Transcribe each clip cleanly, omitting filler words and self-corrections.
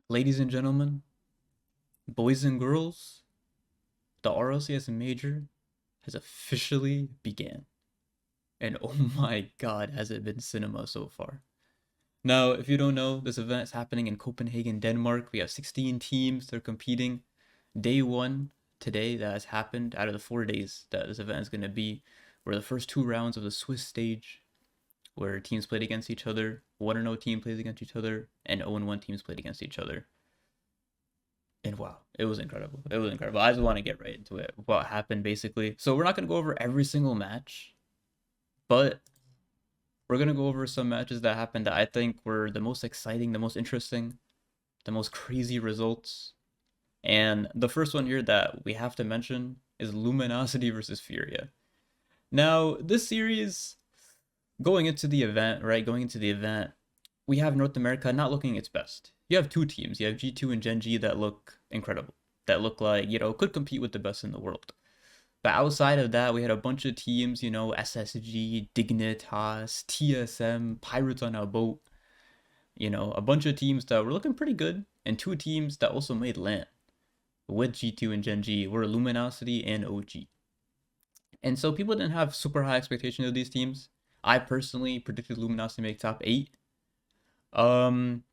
Ladies and gentlemen, boys and girls, the RLCS Major has officially began. And oh my god, has it been cinema so far. Now, if you don't know, this event is happening in Copenhagen, Denmark. We have 16 teams, they're competing. Day one today that has happened out of the 4 days that this event is going to be were the first two rounds of the Swiss stage where teams played against each other. 1-0 team plays against each other, and 0-1 teams played against each other. And wow, it was incredible. It was incredible. I just want to get right into it. What happened basically. So we're not going to go over every single match, but we're going to go over some matches that happened that I think were the most exciting, the most interesting, the most crazy results. And the first one here that we have to mention is Luminosity versus FURIA. Now, this series, going into the event, right? Going into the event, we have North America not looking its best. You have two teams. You have G2 and Gen.G that look incredible. That look like, could compete with the best in the world. But outside of that, we had a bunch of teams, SSG, Dignitas, TSM, Pirates on a Boat, a bunch of teams that were looking pretty good, and two teams that also made land with G2 and Gen.G were Luminosity and OG. And so people didn't have super high expectations of these teams. I personally predicted Luminosity make top 8. And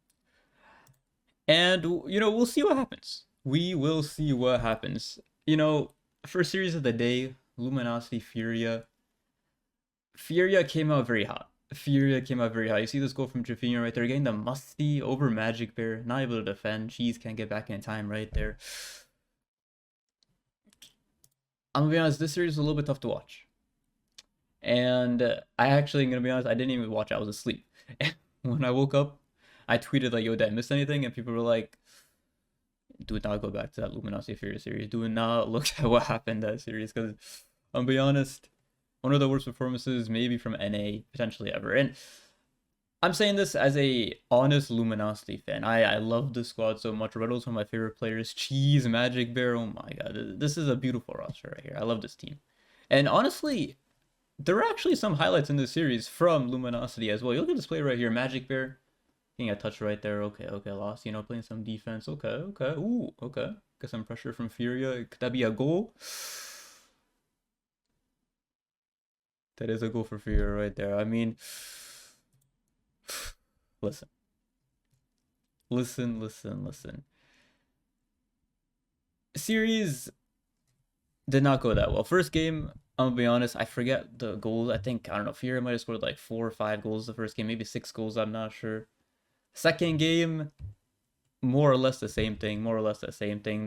we'll see what happens. We will see what happens. First series of the day, Luminosity FURIA. FURIA came out very hot. FURIA came out very hot. You see this goal from Jafina right there, getting the musty over Magic Bear, not able to defend. Cheese can't get back in time right there. I'm gonna be honest, this series is a little bit tough to watch. And I actually, gonna be honest, I didn't even watch it. I was asleep. When I woke up, I tweeted like, yo, did I miss anything? And people were like, do not go back to that Luminosity FURIA series. Do not look at what happened that series, because I'll be honest, one of the worst performances maybe from NA potentially ever. And I'm saying this as a honest Luminosity fan. I love this squad so much. Riddle's one of my favorite players. Cheese, Magic Bear, oh my god. This is a beautiful roster right here. I love this team. And honestly, there are actually some highlights in this series from Luminosity as well. You look at this play right here, Magic Bear. Getting a touch right there. Okay, lost. Playing some defense. Okay. Ooh, okay. Get some pressure from FURIA. Could that be a goal? That is a goal for FURIA right there. I mean, listen. Series did not go that well. First game, I'm gonna be honest, I forget the goals. I don't know, FURIA might have scored like 4 or 5 goals the first game, maybe 6 goals, I'm not sure. Second game, more or less the same thing.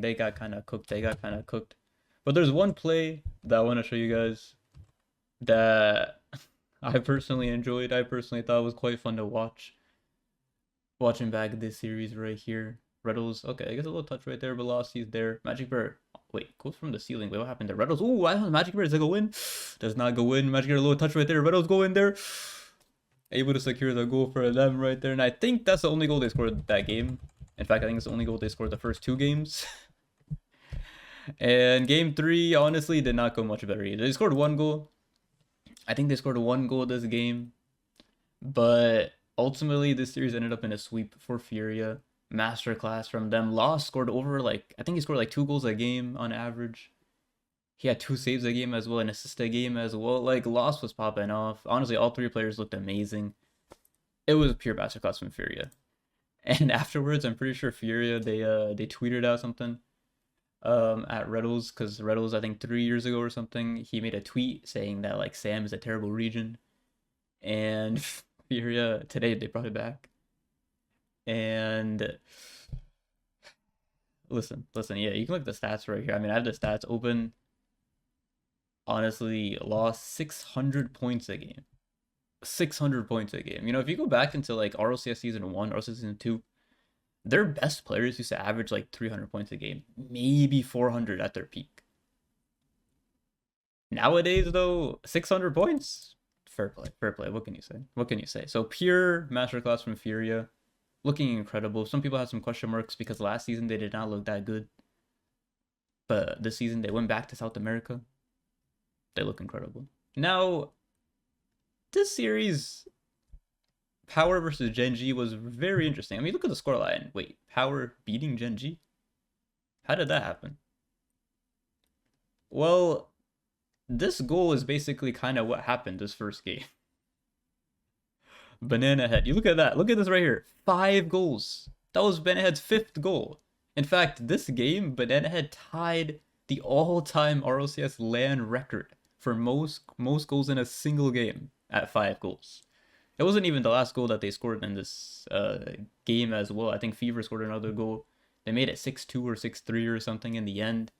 They got kind of cooked. But there's one play that I want to show you guys that I personally enjoyed. I personally thought it was quite fun to watch. Watching back this series right here. Riddles, okay, I guess a little touch right there. Velocity's there. Magic Bear, wait, goes from the ceiling. Wait, what happened there? Riddles, ooh, I thought Magic Bear, does it go in? Does not go in. Magic Bear, a little touch right there. Riddles go in there. Able to secure the goal for them right there. And I think that's the only goal they scored that game. In fact, I think it's the only goal they scored the first 2 games. And game 3, honestly, did not go much better either. They scored 1 goal. I think they scored 1 goal this game. But ultimately, this series ended up in a sweep for FURIA. Masterclass from them. Lost scored over, I think he scored like 2 goals a game on average. He had 2 saves a game as well, an assist a game as well. Lost was popping off. Honestly, all 3 players looked amazing. It was pure masterclass from FURIA. And afterwards, I'm pretty sure FURIA, they tweeted out something at Riddles, because Riddles, I think 3 years ago or something, he made a tweet saying that Sam is a terrible region. And FURIA, today they brought it back. And listen, yeah, you can look at the stats right here. I mean, I have the stats open. Honestly, lost 600 points a game. 600 points a game. If you go back into RLCS season 1, RLCS season 2, their best players used to average 300 points a game, maybe 400 at their peak. Nowadays, though, 600 points, fair play. What can you say? So pure masterclass from FURIA, looking incredible. Some people have some question marks because last season they did not look that good, but this season they went back to South America. They look incredible. Now, this series Power versus Gen.G was very interesting. I mean, look at the scoreline. Wait, Power beating Gen.G? How did that happen? Well, this goal is basically kind of what happened this first game. Banana Head. You look at that. Look at this right here. 5 goals. That was Banana Head's 5th goal. In fact, this game, Banana Head tied the all-time RLCS LAN record for most goals in a single game at 5 goals. It wasn't even the last goal that they scored in this game as well. I think Fever scored another goal. They made it 6-2 or 6-3 or something in the end.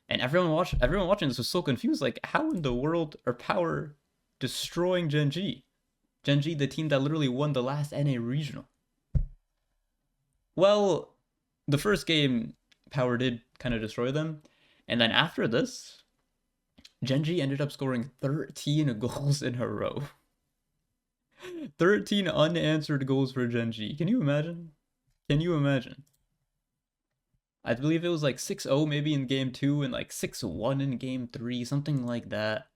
And everyone watching this was so confused. Like, how in the world are Power destroying Gen.G? Gen.G, the team that literally won the last NA regional. Well, the first game, Power did kind of destroy them. And then after this, Gen.G ended up scoring 13 goals in a row. 13 unanswered goals for Gen.G. Can you imagine? Can you imagine? I believe it was like 6-0 maybe in game 2 and like 6-1 in game 3, something like that.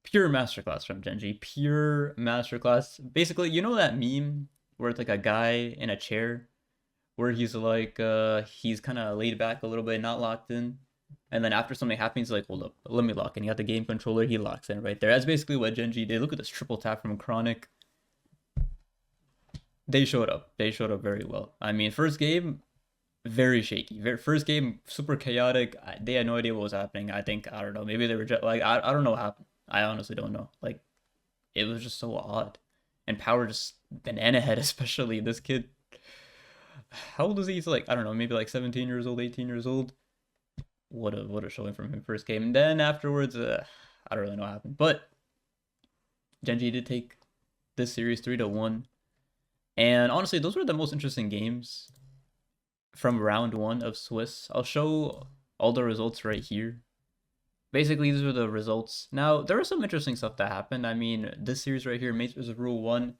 Pure masterclass from Gen.G. Pure masterclass. Basically, you know that meme where it's like a guy in a chair where he's like, he's kind of laid back a little bit, not locked in. And then after something happens, he's like, hold up, let me lock in. He got the game controller, he locks in right there. That's basically what Gen.G did. Look at this triple tap from Chronic. They showed up. They showed up very well. I mean, first game, very shaky. First game, super chaotic. They had no idea what was happening. I think, I don't know, maybe they were just, like, I don't know what happened. I honestly don't know. Like, it was just so odd. And Power just, Banana Head especially, this kid, how old is he? He's like, I don't know, maybe like 17 years old, 18 years old. What a showing from him first game. And then afterwards, I don't really know what happened. But Gen.G did take this series 3-1. And honestly, those were the most interesting games from round 1 of Swiss. I'll show all the results right here. Basically, these are the results. Now, there was some interesting stuff that happened. I mean, this series right here, Mates versus Rule 1,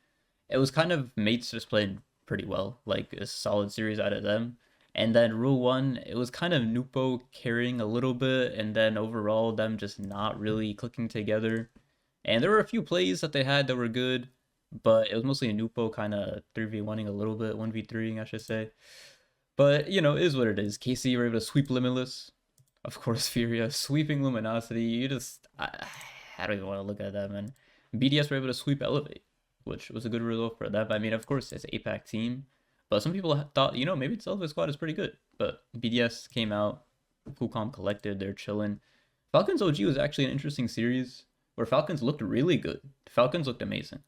it was kind of Mates just played pretty well. Like, a solid series out of them. And then Rule 1, it was kind of Nupo carrying a little bit, and then overall them just not really clicking together. And there were a few plays that they had that were good, but it was mostly a Nupo kind of 3v1ing a little bit, 1v3ing, I should say. But, you know, it is what it is. KC were able to sweep Limitless. Of course, FURIA sweeping Luminosity. You just, I don't even want to look at that, man. BDS were able to sweep Elevate, which was a good result for them. I mean, of course, it's an APAC team. But some people thought, you know, maybe the Elevate squad is pretty good. But BDS came out, cool, calm, collected. They're chilling. Falcons OG was actually an interesting series where Falcons looked really good. Falcons looked amazing.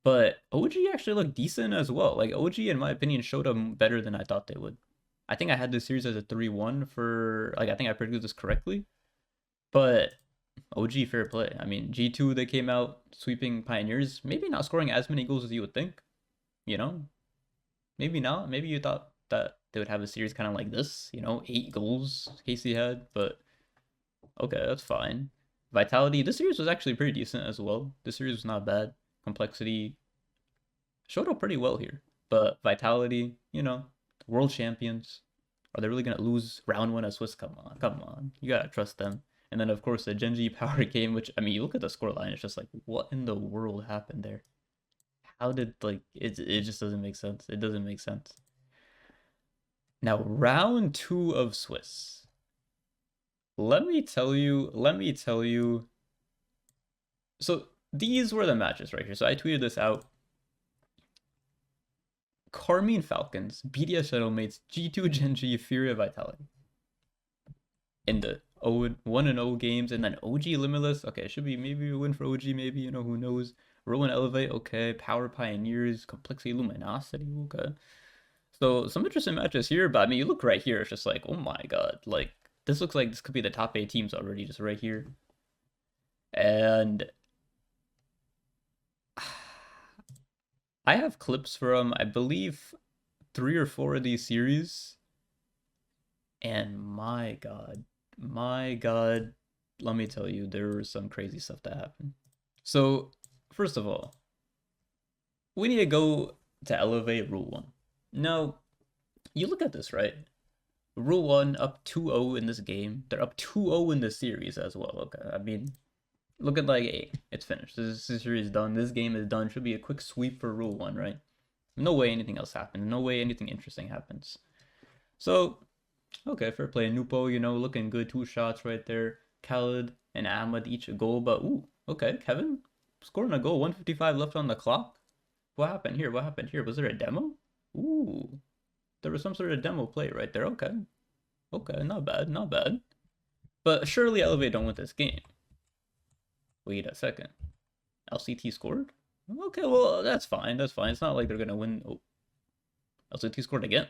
But OG actually looked decent as well. Like, OG, in my opinion, showed them better than I thought they would. I think I had this series as a 3-1 for, like, I think I predicted this correctly. But OG, fair play. I mean, G2, they came out sweeping Pioneers. Maybe not scoring as many goals as you would think. You know? Maybe not. Maybe you thought that they would have a series kind of like this. You know, 8 goals Casey had. But, okay, that's fine. Vitality, this series was actually pretty decent as well. This series was not bad. Complexity showed up pretty well here. But Vitality, you know, world champions. Are they really going to lose round 1 at Swiss? Come on, come on. You got to trust them. And then, of course, the Gen.G Power game, which, I mean, you look at the scoreline, it's just like, what in the world happened there? How did, like, it just doesn't make sense. It doesn't make sense. Now, round 2 of Swiss. Let me tell you. So, these were the matches right here. So, I tweeted this out. Karmine Falcons, BDS Shadowmates, G2 Gen.G, FURIA Vitality. In the 1-0 games, and then OG Limitless. Okay, it should be maybe a win for OG, maybe, you know, who knows. Rowan Elevate, okay. Power Pioneers, Complexity Luminosity, okay. So, some interesting matches here, but I mean, you look right here, it's just like, oh my god, like, this looks like this could be the top 8 teams already, just right here. And I have clips from, I believe, 3 or 4 of these series. And my god, let me tell you, there was some crazy stuff that happened. So, first of all, we need to go to Elevate Rule 1. Now, you look at this, right? Rule 1 up 2-0 in this game. They're up 2-0 in this series as well. Okay, I mean, look at like, hey, it's finished. This series is done. This game is done. Should be a quick sweep for Rule 1, right? No way anything else happens. No way anything interesting happens. So, okay, fair play. Nupo, looking good. 2 shots right there. Khaled and Ahmed each a goal. But, ooh, okay. Kevin scoring a goal. 155 left on the clock. What happened here? What happened here? Was there a demo? Ooh, there was some sort of demo play right there. Okay. Okay, not bad. Not bad. But surely Elevate don't win this game. Wait a second. LCT scored? Okay, well, that's fine. That's fine. It's not like they're going to win. Oh, LCT scored again.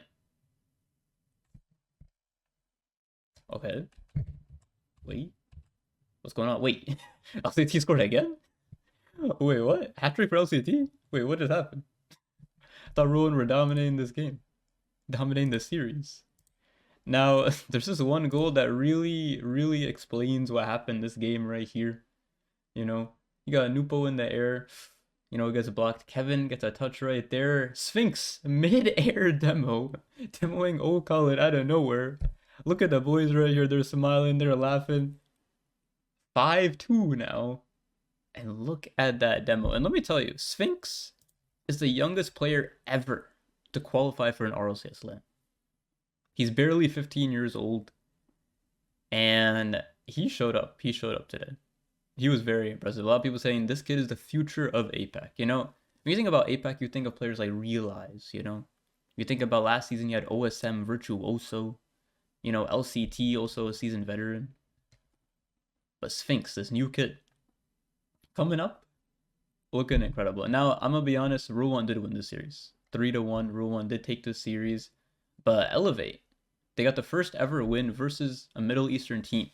Okay. Wait. What's going on? Wait. LCT scored again? Wait, what? Hat-trick for LCT? Wait, what just happened? I thought Ruin were dominating this game. Dominating the series. Now, there's this one goal that really, really explains what happened this game right here. You got Nupo in the air. It gets blocked. Kevin gets a touch right there. Sphinx, mid-air demo. Demoing O'Callaghan out of nowhere. Look at the boys right here. They're smiling. They're laughing. 5-2 now. And look at that demo. And let me tell you, Sphinx is the youngest player ever to qualify for an RLCS LAN. He's barely 15 years old. And he showed up. He showed up today. He was very impressive. A lot of people saying this kid is the future of APAC. When you think about APAC, you think of players like Realize, You think about last season, you had OSM, Virtuoso, LCT, also a seasoned veteran. But Sphinx, this new kid, coming up, looking incredible. Now, I'm going to be honest, Rule 1 did win this series. 3-1, Rule 1 did take this series. But Elevate, they got the first ever win versus a Middle Eastern team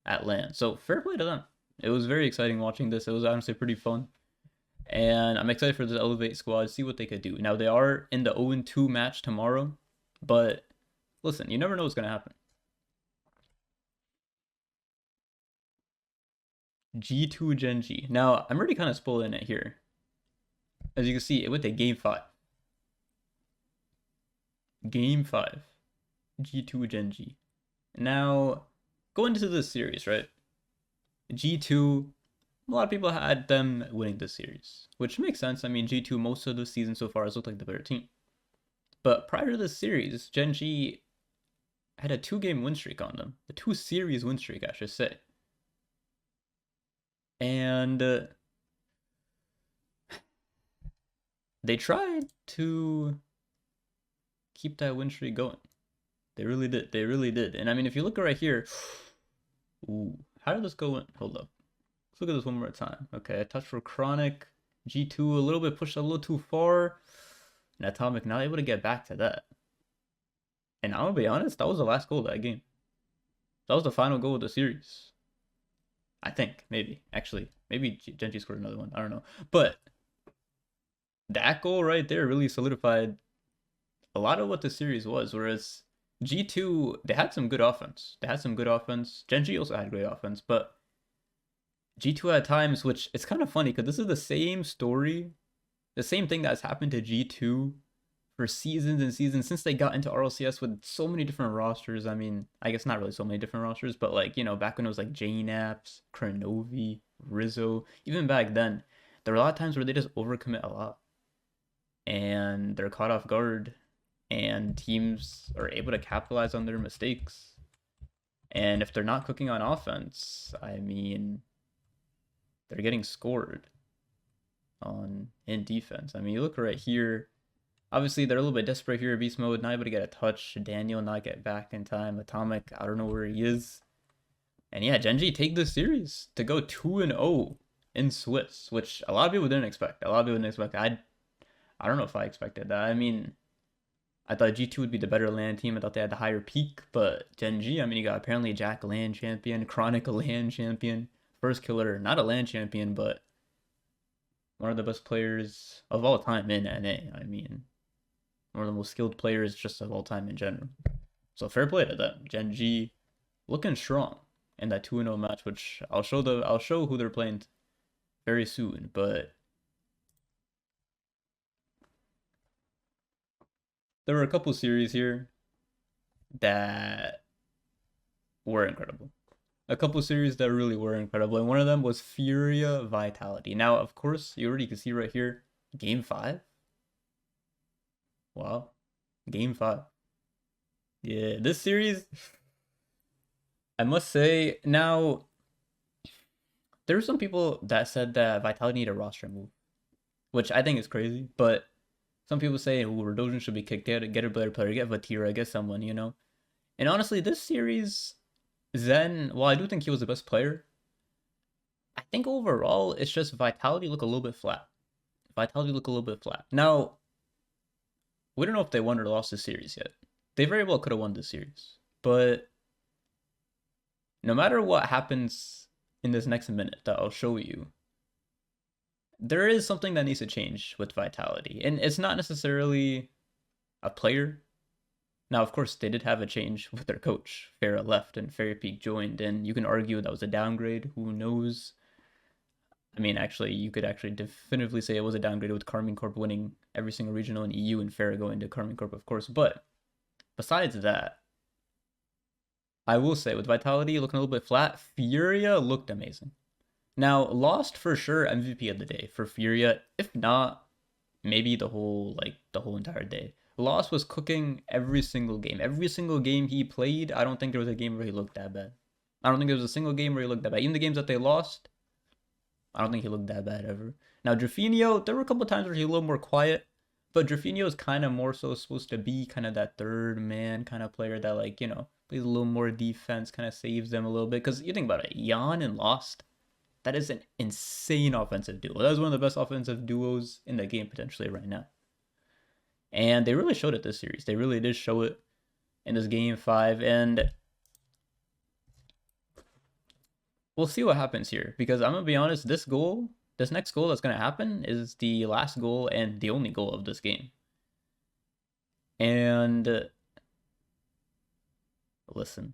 at LAN. So fair play to them. It was very exciting watching this. It was honestly pretty fun. And I'm excited for this Elevate squad, see what they could do. Now, they are in the 0-2 match tomorrow. But listen, you never know what's going to happen. G2 Gen.G. Now, I'm already kind of spoiling it here. As you can see, it went to Game 5. Game 5. G2 Gen.G. Now, going into this series, right? G2, a lot of people had them winning this series, which makes sense. I mean, G2 most of the season so far has looked like the better team. But prior to this series, Gen.G had a 2-game win streak on them. A 2-series win streak, I should say. And they tried to keep that win streak going. They really did. They really did. And I mean, if you look right here, ooh, how did this go in? Hold up. Let's look at this one more time. Okay, a touch for Chronic. G2 a little bit pushed a little too far. And Atomic not able to get back to that. And I'm going to be honest, that was the last goal of that game. That was the final goal of the series. I think, maybe. Actually, maybe Gen.G scored another one. I don't know. But that goal right there really solidified a lot of what the series was. Whereas G2, they had some good offense. Gen.G also had great offense. But G2 at times, which it's kind of funny because this is the same story, the same thing that's happened to G2 for seasons and seasons since they got into RLCS with so many different rosters. I mean, I guess not really so many different rosters, but like, back when it was like JNAPS, Kronovi, Rizzo, even back then, there were a lot of times where they just overcommit a lot. And they're caught off guard, and teams are able to capitalize on their mistakes. And if they're not cooking on offense, I mean, they're getting scored on in defense. I mean, you look right here. Obviously, they're a little bit desperate here. Beast mode, not able to get a touch. Daniel not get back in time. Atomic, I don't know where he is. And yeah, Gen.G take this series to go 2-0 in Swiss, which a lot of people didn't expect. I don't know if I expected that. I mean, I thought G2 would be the better LAN team. I thought they had the higher peak, but Gen.G, I mean, you got apparently Jack LAN champion, Chronic LAN champion, First Killer, not a LAN champion, but one of the best players of all time in NA. I mean, one of the most skilled players just of all time in general. So fair play to them. Gen.G looking strong in that 2-0 match, which I'll show who they're playing very soon, but there were a couple series here that were incredible. A couple series that really were incredible, and one of them was FURIA Vitality. Now, of course, you already can see right here, Game 5. Wow. Game 5. Yeah, this series, I must say, now, there were some people that said that Vitality need a roster move, which I think is crazy, but some people say, oh, Radojan should be kicked out, get a better player, get Vatira, get someone, you know? And honestly, this series, Zen, while I do think he was the best player, I think overall, it's just Vitality look a little bit flat. Vitality look a little bit flat. Now, we don't know if they won or lost the series yet. They very well could have won this series. But no matter what happens in this next minute that I'll show you, there is something that needs to change with Vitality. And it's not necessarily a player. Now, of course, they did have a change with their coach. Farah left and Fairy Peak joined. And you can argue that was a downgrade. Who knows? I mean, actually, you could actually definitively say it was a downgrade with Karmine Corp winning every single regional in EU and Farah going to Karmine Corp, of course. But besides that, I will say with Vitality looking a little bit flat, Furia looked amazing. Now, Lost for sure MVP of the day for Furia. If not, maybe the whole entire day. Lost was cooking every single game. Every single game he played, I don't think there was a game where he looked that bad. I don't think there was a single game where he looked that bad. Even the games that they lost, I don't think he looked that bad ever. Now, Drafinio, there were a couple times where he was a little more quiet, but Drafinio is kind of more so supposed to be kind of that third man kind of player that, like, you know, plays a little more defense, kind of saves them a little bit. Because you think about it, Jan and Lost, that is an insane offensive duo. That is one of the best offensive duos in the game potentially right now. And they really showed it this series. They really did show it in this game 5. And we'll see what happens here. Because I'm going to be honest, this next goal that's going to happen is the last goal and the only goal of this game. And listen.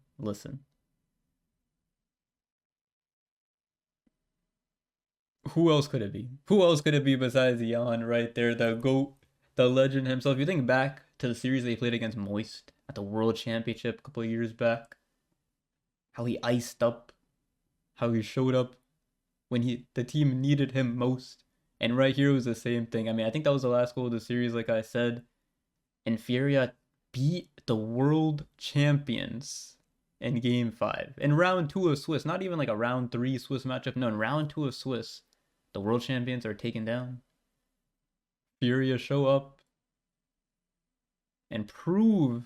Who else could it be? Who else could it be besides Jan right there, the GOAT, the legend himself? If you think back to the series they played against Moist at the World Championship a couple of years back, how he iced up, how he showed up when the team needed him most. And right here was the same thing. I mean, I think that was the last goal of the series, like I said. And Furia beat the world champions in game 5. In round 2 of Swiss, not even like a round 3 Swiss matchup. No, in round 2 of Swiss, the world champions are taken down. Furia show up and prove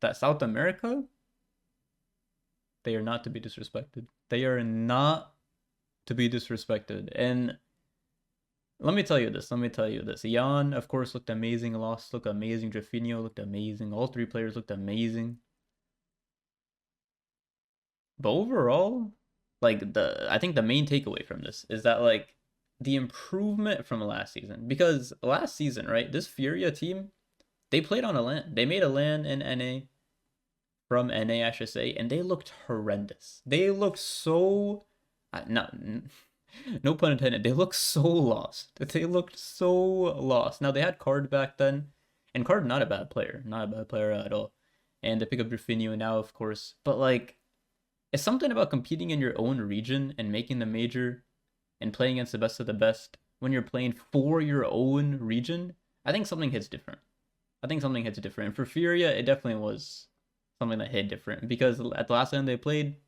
that South America, they are not to be disrespected. They are not to be disrespected. And let me tell you this. Jan, of course, looked amazing. Lost looked amazing. Drafinio looked amazing. All 3 players looked amazing. But overall, like, I think the main takeaway from this is that, like, the improvement from last season. Because last season, right, this Furia team, they played on a LAN. They made a LAN in NA, from NA, I should say, and they looked horrendous. They looked so, no pun intended, they looked so lost. They looked so lost. Now, they had Card back then, and Card, not a bad player. Not a bad player at all. And they pick up Drafinio now, of course. But, like, it's something about competing in your own region and making the major and playing against the best of the best when you're playing for your own region. I think something hits different. And for Furia, it definitely was something that hit different. Because at the last time they played,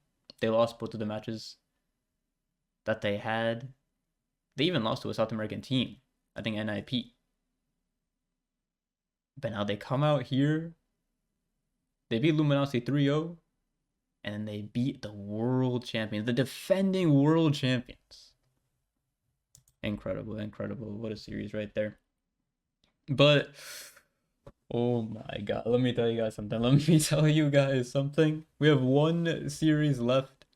they lost both of the matches that they had. They even lost to a South American team. I think NIP. But now they come out here. They beat Luminosity 3-0. And then they beat the world champions, the defending world champions. Incredible. What a series right there. But, oh my god, let me tell you guys something. We have one series left,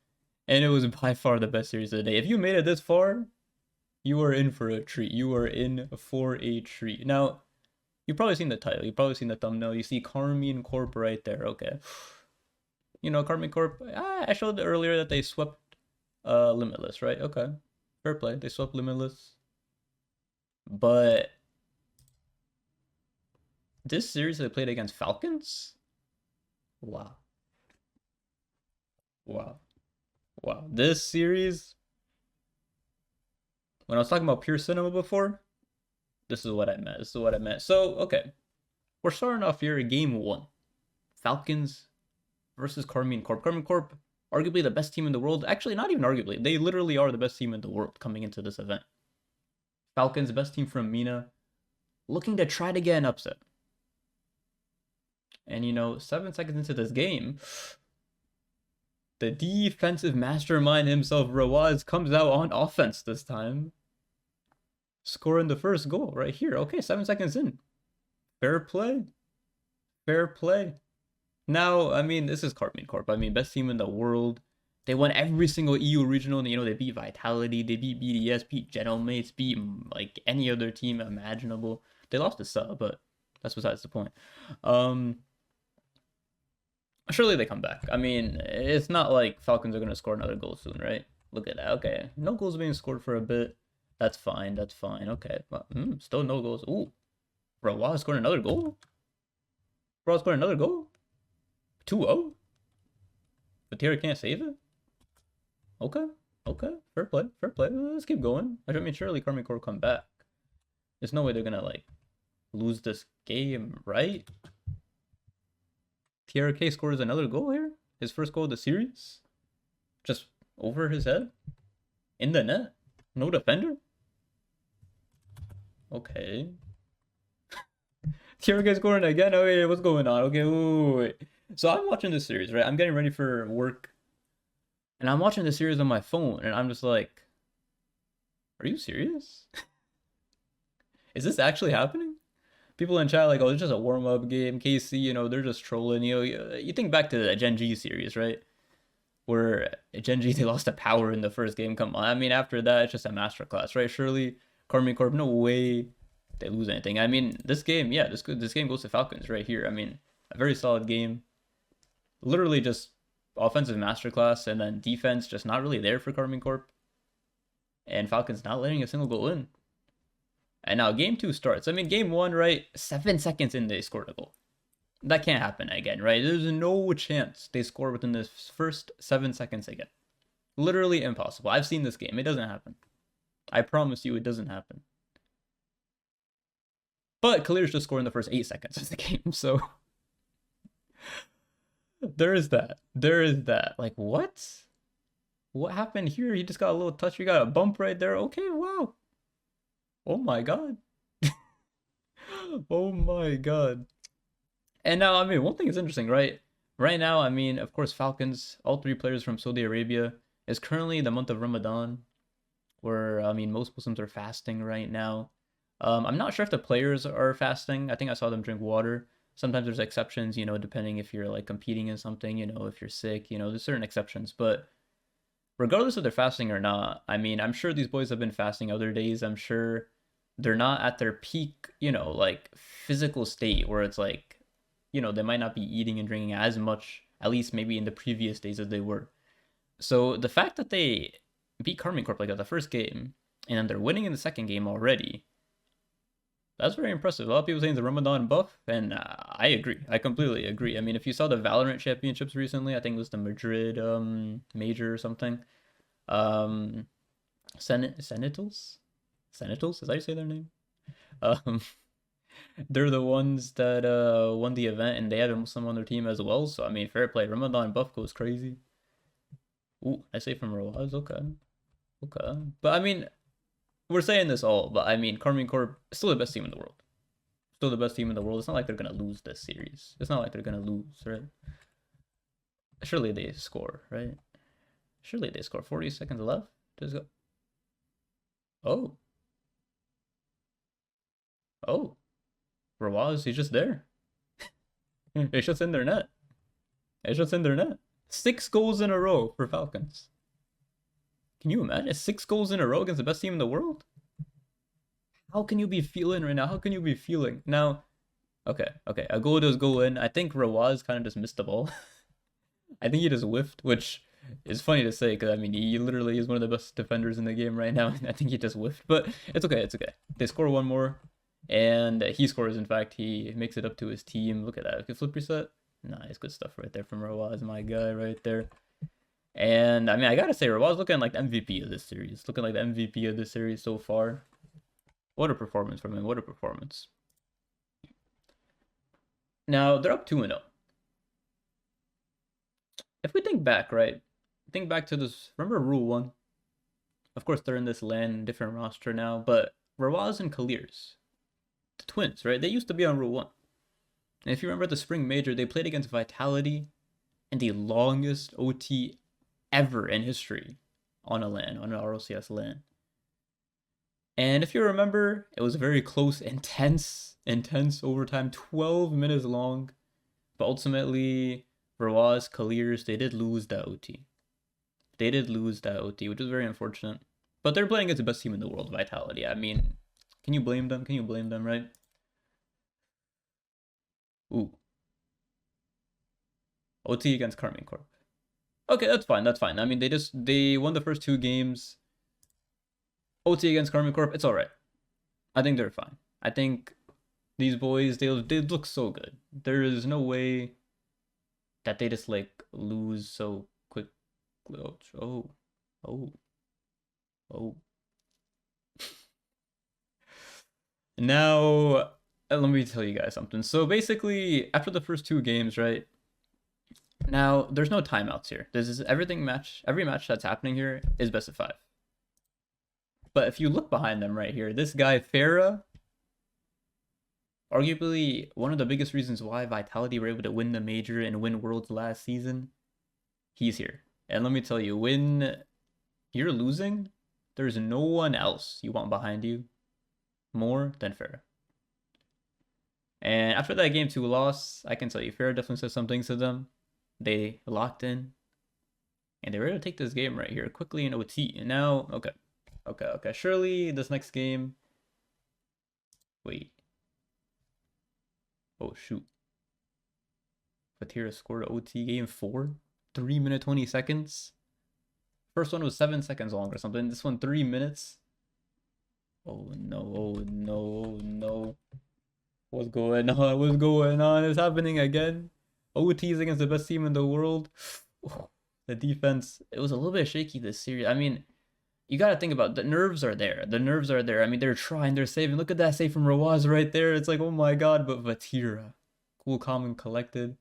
and it was by far the best series of the day. If you made it this far, you are in for a treat. Now, you've probably seen the title. You've probably seen the thumbnail. You see Karmine Corp right there. Okay. You know, Karmine Corp, I showed earlier that they swept Limitless, right? Okay. Fair play. They swept Limitless. But this series they played against Falcons? Wow. Wow, this series, when I was talking about pure cinema before, this is what I meant. This is what I meant. So, okay, we're starting off here at game one. Falcons versus Karmine Corp. Karmine Corp, arguably the best team in the world. Actually, not even arguably. They literally are the best team in the world coming into this event. Falcons, best team from Mina, looking to try to get an upset. And, you know, 7 seconds into this game, the defensive mastermind himself, Rawaz, comes out on offense this time. Scoring the first goal right here. Okay, 7 seconds in. Fair play. Fair play. Now, I mean, this is Karmine Corp. I mean, best team in the world. They won every single EU regional. You know, they beat Vitality, they beat BDS, beat Gentlemates, beat like any other team imaginable. They lost to Sub, but that's besides the point. Surely they come back. I mean, it's not like Falcons are gonna score another goal soon, right? Look at that. Okay, no goals being scored for a bit. That's fine. That's fine. Okay, but still no goals. Ooh, bro, wow, scoring another goal. Bro, scoring another goal. 2-0. Vatira can't save it. Okay, okay, fair play, fair play. Let's keep going. I mean, surely Karmine Corp come back. There's no way they're gonna like lose this game, right? TRK scores another goal here. His first goal of the series. Just over his head. In the net. No defender. Okay. TRK scoring again. Okay, what's going on? Okay, wait. So I'm watching this series, right? I'm getting ready for work. And I'm watching the series on my phone. And I'm just like, are you serious? Is this actually happening? People in chat like, oh, it's just a warm-up game. KC, you know, they're just trolling. You know, you think back to the Gen.G series, right? Where Gen.G, they lost to Power in the first game. Come on. I mean, after that, it's just a masterclass, right? Surely, Karmine Corp, no way they lose anything. I mean, this game, yeah, this game goes to Falcons right here. I mean, a very solid game. Literally just offensive masterclass, and then defense just not really there for Karmine Corp. And Falcons not letting a single goal in. And now game 2 starts. I mean, game 1, right? 7 seconds in, they scored a goal. That can't happen again, right? There's no chance they score within the first 7 seconds again. Literally impossible. I've seen this game. It doesn't happen. I promise you it doesn't happen. But Kalir's just scored in the first 8 seconds of the game, so... there is that. There is that. Like, what? What happened here? He just got a little touch. You got a bump right there. Okay, wow. Oh my god. Oh my god. And now, I mean, one thing is interesting, right? Right now, I mean, of course, Falcons, all 3 players from Saudi Arabia. It's currently the month of Ramadan, where, I mean, most Muslims are fasting right now. I'm not sure if the players are fasting. I think I saw them drink water. Sometimes there's exceptions, you know, depending if you're, like, competing in something, you know, if you're sick, you know, there's certain exceptions. But regardless if they're fasting or not, I mean, I'm sure these boys have been fasting other days. I'm sure they're not at their peak, you know, like physical state where it's like, you know, they might not be eating and drinking as much, at least maybe in the previous days as they were. So the fact that they beat Karmine Corp like that the first game, and then they're winning in the second game already, that's very impressive. A lot of people saying the Ramadan buff, and I agree. I completely agree. I mean, if you saw the Valorant championships recently, I think it was the Madrid major or something. Senatals? Senatals? Is that how you say their name? They're the ones that won the event, and they had a Muslim on their team as well. So I mean, fair play. Ramadan buff goes crazy. Ooh, I say from Rawaz. Okay, okay. But I mean, we're saying this all, but I mean, Karmine Corp is still the best team in the world. Still the best team in the world. It's not like they're gonna lose this series. It's not like they're gonna lose, right? Surely they score, right? Surely they score. 40 seconds left. Just go. Oh. Oh. Rawaz, he's just there. It's just in their net. It's just in their net. 6 goals in a row for Falcons. Can you imagine? 6 goals in a row against the best team in the world? How can you be feeling right now? How can you be feeling? Now, okay. A goal does go in. I think Rawaz kind of just missed the ball. I think he just whiffed, which is funny to say because, I mean, he literally is one of the best defenders in the game right now. I think he just whiffed, but it's okay. It's okay. They score one more. And he scores, in fact. He makes it up to his team. Look at that. Good flip reset. Nice. Good stuff right there from Rawaz, my guy right there. And I mean, I gotta say, Rawaz looking like the MVP of this series. Looking like the MVP of this series so far. What a performance from him. What a performance. Now, they're up 2-0. If we think back, right? Think back to this. Remember Rule 1? Of course, they're in this LAN, different roster now. But Rawaz and Kalirs, the twins, right? They used to be on Rule 1. And if you remember the Spring Major, they played against Vitality in the longest OT ever in history on a LAN, on an RLCS LAN. And if you remember, it was a very close, intense overtime, 12 minutes long. But ultimately, Rawaz, Kalirs, they did lose that OT. They did lose that OT, which is very unfortunate. But they're playing against the best team in the world, Vitality. I mean, can you blame them? Can you blame them, right? Ooh. OT against Karmine Corp. Okay, that's fine. That's fine. I mean, they won the first 2 games. OT against Karmine Corp, it's all right. I think they're fine. I think these boys, they look so good. There is no way that they just like lose so quick. Oh. Now, let me tell you guys something. So basically, after the first 2 games, right? Now, there's no timeouts here. This is every match that's happening here is best of 5. But if you look behind them right here, this guy, FURIA, arguably one of the biggest reasons why Vitality were able to win the Major and win Worlds last season, he's here. And let me tell you, when you're losing, there's no one else you want behind you more than FURIA. And after that Game 2 loss, I can tell you, FURIA definitely said some things to them. They locked in. And they were able to take this game right here quickly in OT. And now, okay. Surely this next game. Wait. Oh, shoot. Vatira scored OT Game 4. 3 minutes 20 seconds. First one was 7 seconds long or something. This one 3 minutes. Oh no. What's going on? It's happening again. OTs against the best team in the world. The defense, it was a little bit shaky this series. I mean, you got to think about the nerves are there. I mean, they're trying, they're saving. Look at that save from Rawaz right there. It's like, oh my god, but Vatira, cool, calm, and collected,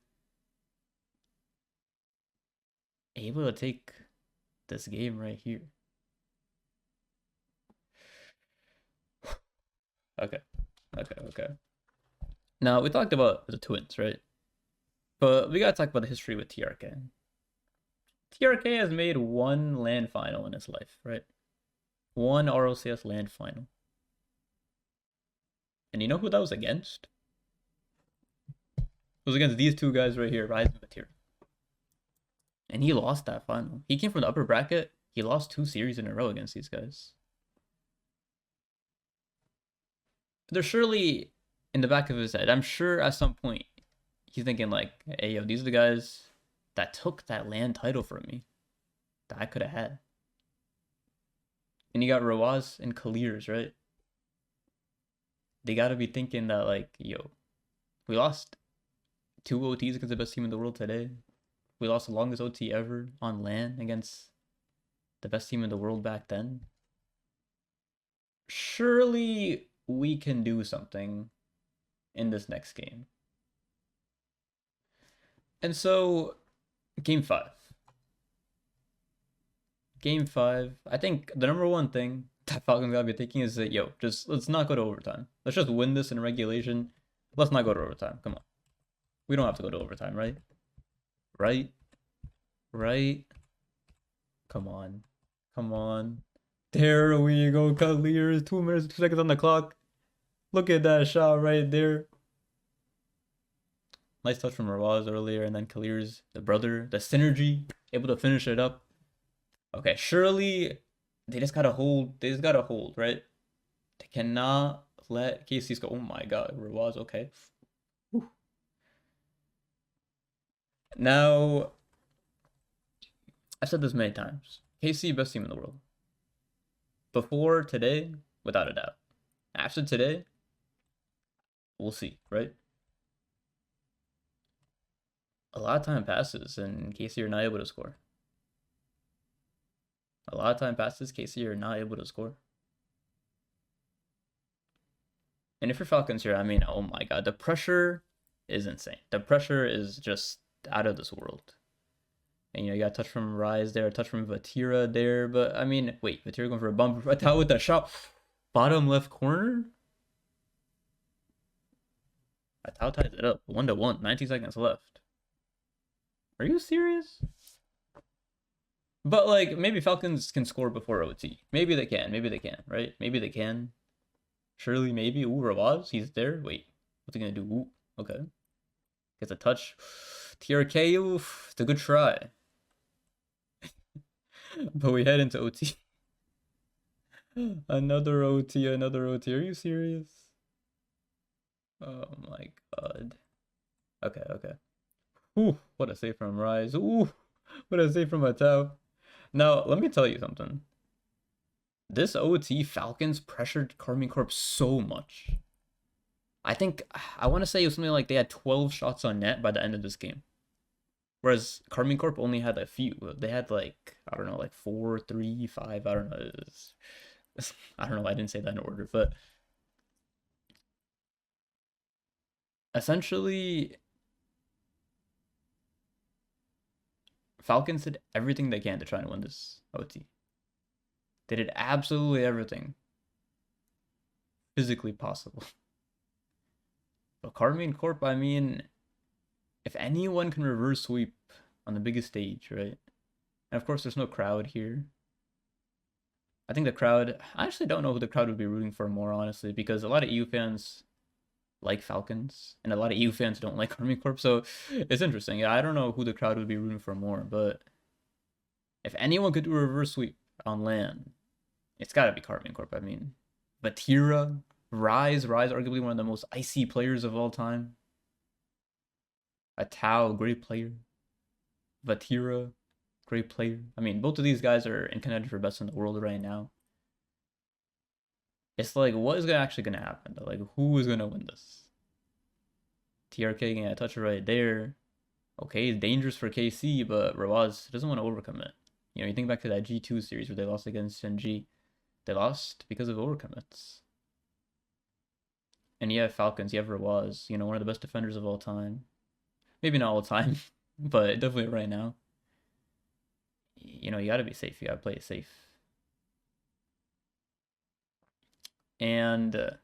able to take this game right here. Okay. Now, we talked about the twins, right? But we gotta talk about the history with TRK. TRK has made 1 LAN final in his life, right? 1 RLCS LAN final. And you know who that was against? It was against these 2 guys right here, Rise and Vatira. And he lost that final. He came from the upper bracket. He lost 2 series in a row against these guys. They're surely in the back of his head, I'm sure at some point he's thinking like, hey, yo, these are the guys that took that LAN title from me that I could have had. And you got Rawaz and Kalirs, right? They got to be thinking that like, yo, we lost 2 OTs against the best team in the world today. We lost the longest OT ever on LAN against the best team in the world back then. Surely we can do something in this next game. And so, Game 5. I think the number 1 thing that Falcons gotta be thinking is that, yo, just let's not go to overtime. Let's just win this in regulation. Let's not go to overtime. Come on. We don't have to go to overtime, right? Right? Come on. There we go, Kalirs. 2 minutes, 2 seconds on the clock. Look at that shot right there. Nice touch from Rawaz earlier, and then Kalirs, the brother, the synergy, able to finish it up. Okay, surely they just gotta hold, right? They cannot let KC's go. Oh my god, Rawaz, okay. Whew. Now, I've said this many times. KC, best team in the world. Before today, without a doubt. After today, we'll see, right? A lot of time passes and KC are not able to score. A lot of time passes, KC are not able to score. And if you're Falcons here, I mean, oh my god, the pressure is insane. The pressure is just out of this world. And you got a touch from Rise there, a touch from Vatira there, but I mean, wait, Vatira going for a bump, Atao with the shot, bottom left corner. Atao ties it up, 1-1, 19 seconds left. Are you serious? But like, maybe Falcons can score before OT. Maybe they can, right? Maybe they can. Surely, maybe. Ooh, Rawaz, he's there. Wait, what's he gonna do? Ooh, okay. Gets a touch. TRK, oof, it's a good try. But we head into OT. Another OT. Are you serious? Oh my god. Okay. Ooh, what a save from Rise. Ooh, what a save from Atao. Now, let me tell you something. This OT, Falcons pressured Karmine Corp so much. I want to say it was something like they had 12 shots on net by the end of this game. Whereas Karmine Corp only had a few. They had like, I don't know, like 4, 3, 5, I don't know. I don't know, I didn't say that in order, but essentially Falcons did everything they can to try and win this OT. They did absolutely everything physically possible. But Karmine Corp, I mean, if anyone can reverse sweep on the biggest stage, right? And of course, there's no crowd here. I think the crowd, I actually don't know who the crowd would be rooting for more, honestly, because a lot of EU fans like Falcons, and a lot of EU fans don't like Karmine Corp, so it's interesting. Yeah, I don't know who the crowd would be rooting for more, but if anyone could do a reverse sweep on LAN, it's gotta be Karmine Corp. I mean, Vatira, Rise, arguably one of the most icy players of all time. Atao, great player. Vatira, great player. I mean, both of these guys are in contender for best in the world right now. It's like, what is actually gonna happen? Like, who is gonna win this? TRK getting a touch right there. Okay, it's dangerous for KC, but Rawaz doesn't want to overcommit. You know, you think back to that G2 series where they lost against Gen.G. They lost because of overcommits. And you have Falcons, you have Rawaz, you know, one of the best defenders of all time. Maybe not all time, but definitely right now. You know, you gotta be safe. You gotta play it safe. And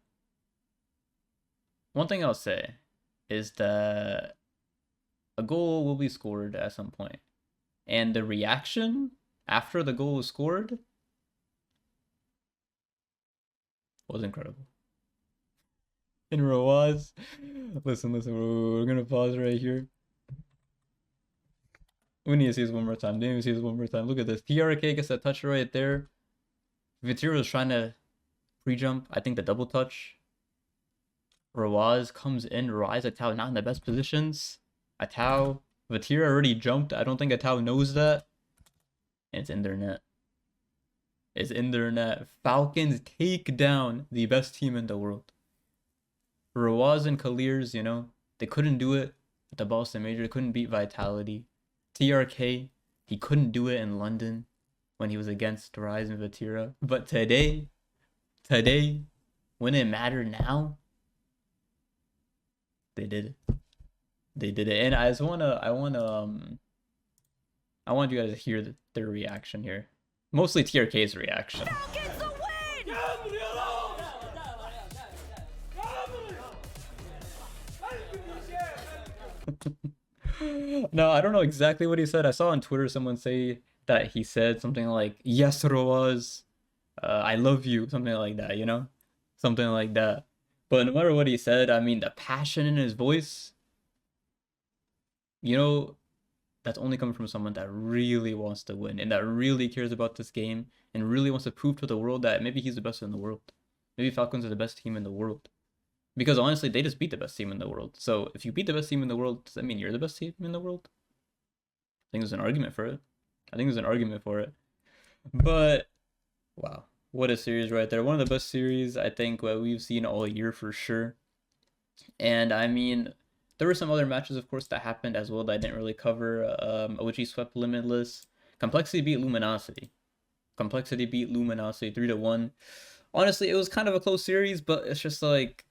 one thing I'll say is that a goal will be scored at some point. And the reaction after the goal was scored was incredible. In Rawaz, listen, we're gonna pause right here. We need to see this one more time. Look at this. TRK gets that touch right there. Vatira is trying to pre-jump. I think the double touch. Rawaz comes in. Rise Atao not in the best positions. Atao. Vatira already jumped. I don't think Atao knows that. And it's in their net. Falcons take down the best team in the world. Rawaz and Kalirs, you know, they couldn't do it at the Boston Major. They couldn't beat Vitality. TRK, he couldn't do it in London when he was against Rise and Vatira. But today, when it mattered now, they did it. And I want you guys to hear their reaction here. Mostly TRK's reaction. No, I don't know exactly what he said. I saw on Twitter someone say that he said something like, "Yes, Rawaz, I love you," something like that, you know? Something like that. But no matter what he said, I mean, the passion in his voice, you know, that's only coming from someone that really wants to win and that really cares about this game and really wants to prove to the world that maybe he's the best in the world. Maybe Falcons are the best team in the world. Because honestly, they just beat the best team in the world. So if you beat the best team in the world, does that mean you're the best team in the world? I think there's an argument for it. But wow, what a series right there. One of the best series I think what we've seen all year for sure. And I mean, there were some other matches, of course, that happened as well that I didn't really cover. OG swept Limitless. Complexity beat Luminosity. Complexity beat Luminosity 3-1. Honestly, it was kind of a close series, but it's just like,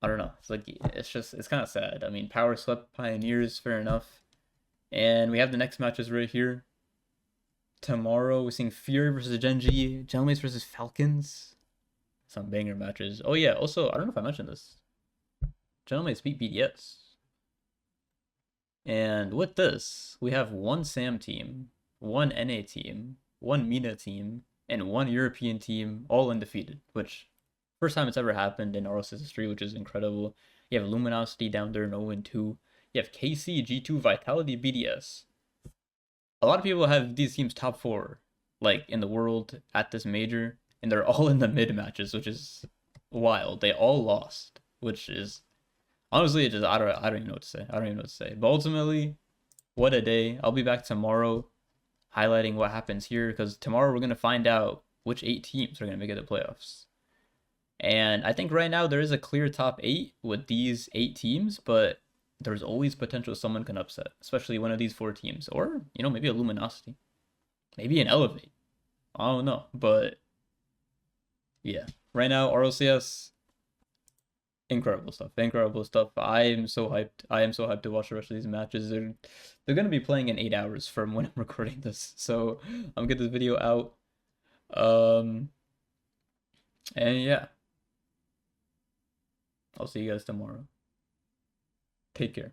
I don't know. It's like, it's kind of sad. I mean, Power swept Pioneers, fair enough. And we have the next matches right here. Tomorrow, we're seeing FURIA versus Gen.G, Gentlemen versus Falcons. Some banger matches. Oh, yeah. Also, I don't know if I mentioned this. Gentlemen beat BDS. And with this, we have one SAM team, one NA team, one MENA team, and one European team, all undefeated, which first time it's ever happened in RLCS history, which is incredible. You have Luminosity down there in 0-2. You have KC, G2, Vitality, BDS. A lot of people have these teams top 4, like, in the world at this major, and they're all in the mid matches, which is wild. They all lost, which is honestly, just I don't even know what to say. I don't even know what to say. But ultimately, what a day. I'll be back tomorrow highlighting what happens here, because tomorrow we're gonna find out which 8 teams are gonna make it to the playoffs. And I think right now there is a clear top 8 with these 8 teams, but there's always potential someone can upset, especially one of these 4 teams, or maybe a Luminosity, maybe an Elevate. I don't know, but yeah, right now RLCS, incredible stuff. Incredible stuff. I am so hyped. I am so hyped to watch the rest of these matches. They're gonna be playing in 8 hours from when I'm recording this, so I'm gonna get this video out. And yeah, I'll see you guys tomorrow. Take care.